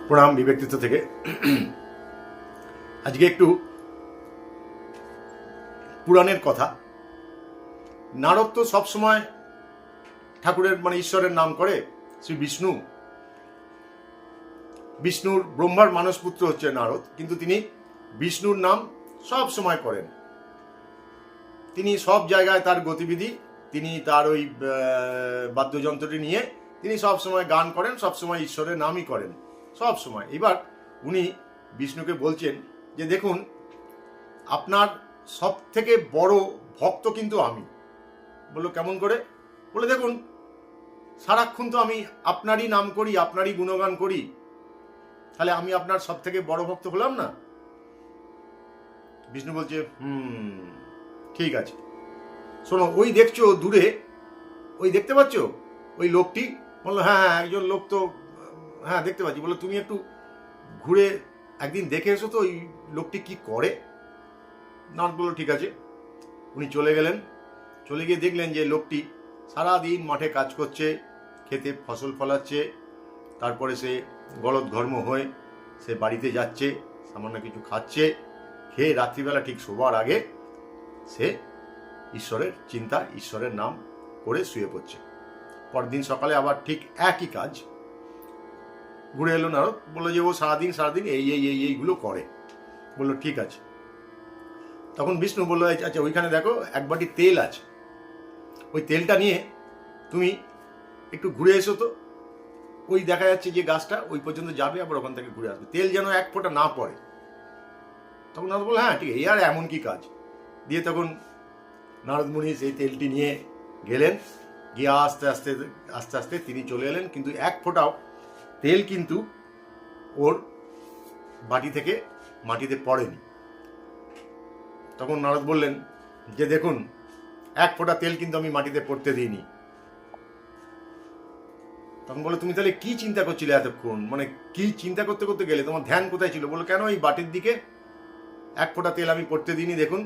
প্রণাম বিব্যক্তিত্ব থেকে। আজকে একটু পুরাণের কথা। নারদ তো সবসময় ঠাকুরের ঈশ্বরের নাম করে। শ্রী বিষ্ণুর ব্রহ্মার মানসপুত্র হচ্ছে নারদ, কিন্তু তিনি বিষ্ণুর নাম সব সময় করেন। তিনি সব জায়গায় তার গতিবিধি, তিনি তার ওই বাদ্যযন্ত্রটি নিয়ে তিনি সব সময় গান করেন, সব সময় ঈশ্বরের নামই করেন সব সময়। এবার উনি বিষ্ণুকে বলছেন যে দেখুন, আপনার সব থেকে বড় ভক্ত কিন্তু আমি। বললো কেমন করে? বলে দেখুন, সারাক্ষণ তো আমি আপনারই নাম করি, আপনারই গুণগান করি, তাহলে আমি আপনার সব থেকে বড় ভক্ত হলাম না? বিষ্ণু বলছে ঠিক আছে, শোনো, ওই দেখছো দূরে, ওই দেখতে পাচ্ছ ওই লোকটি? বললো হ্যাঁ হ্যাঁ, একজন লোক তো, হ্যাঁ দেখতে পাচ্ছি। বললো তুমি একটু ঘুরে একদিন দেখে এসো তো ওই লোকটি কি করে। নারদ বললো ঠিক আছে। উনি চলে গেলেন। চলে গিয়ে দেখলেন যে লোকটি সারাদিন মাঠে কাজ করছে, খেতে ফসল ফলাচ্ছে, তারপরে সে গলদঘর্ম হয়ে সে বাড়িতে যাচ্ছে, সামান্য কিছু খাচ্ছে, খেয়ে রাত্রিবেলা ঠিক শোবার আগে সে ঈশ্বরের চিন্তা, ঈশ্বরের নাম করে শুয়ে পড়ছে। পরদিন সকালে আবার ঠিক একই কাজ। ঘুরে এলো নারদ, বললো যে ও সারাদিন এইগুলো করে। বললো ঠিক আছে। তখন বিষ্ণু বললো আচ্ছা, ওইখানে দেখো এক বাটি তেল আছে, ওই তেলটা নিয়ে তুমি একটু ঘুরে এসো তো। ওই দেখা যাচ্ছে যে গাছটা, ওই পর্যন্ত যাবে, আবার ওখান থেকে ঘুরে আসবে, তেল যেন এক ফোঁটা না পড়ে। তখন নারদ বললো হ্যাঁ ঠিক আছে, আর এমন কি কাজ। দিয়ে তখন নারদ মুনি সেই তেলটি নিয়ে গেলেন, গিয়ে আস্তে আস্তে আস্তে আস্তে তিনি চলে এলেন, কিন্তু এক ফোঁটাও তেল কিন্তু ওর বাটি থেকে মাটিতে পড়েনি। তখন নারদ বললেন যে দেখুন, এক ফোঁটা তেল কিন্তু আমি মাটিতে পড়তে দিইনি। তখন বলে তুমি তাহলে কি চিন্তা করছিলে এতক্ষণ, কি চিন্তা করতে করতে গেলে, তোমার ধ্যান কোথায় ছিল? বলো কেন এই বাটির দিকে এক ফোঁটা তেল আমি পড়তে দিইনি, দেখুন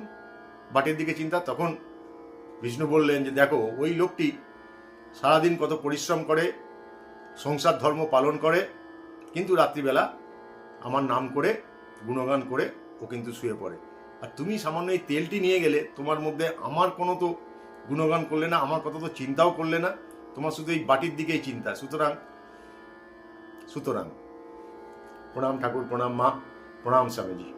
বাটির দিকে চিন্তা। তখন বিষ্ণু বললেন যে দেখো, ওই লোকটি সারাদিন কত পরিশ্রম করে, সংসার ধর্ম পালন করে, কিন্তু রাত্রিবেলা আমার নাম করে গুণগান করে ও কিন্তু শুয়ে পড়ে। আর তুমি সামান্য এই তেলটি নিয়ে গেলে, তোমার মধ্যে আমার কোনো তো গুণগান করলে না, আমার কথা তো চিন্তাও করলে না, তোমার শুধু এই বাটির দিকেই চিন্তা। সুতরাং প্রণাম ঠাকুর, প্রণাম মা, প্রণাম স্বামীজি।